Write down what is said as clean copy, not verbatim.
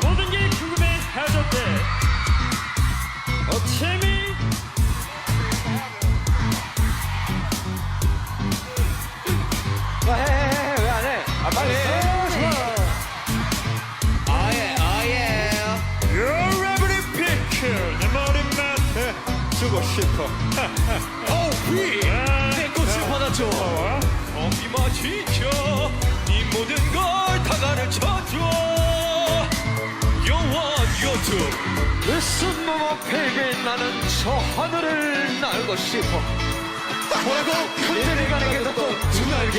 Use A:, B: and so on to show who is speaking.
A: 모든 게 궁금해하셨대. 어체미
B: 왜 안 해? 아, 빨리 해.
A: You're every pick 내 머리맡에 주고 싶어.
B: 내 꽃을 받아줘.
A: 어디마 지켜 네 모든 걸 다 가르쳐줘. You want you to Listen mama baby 나는 저 하늘을 날고 싶어.
B: 뭐라고?
A: 그대가 내게 또 두 날개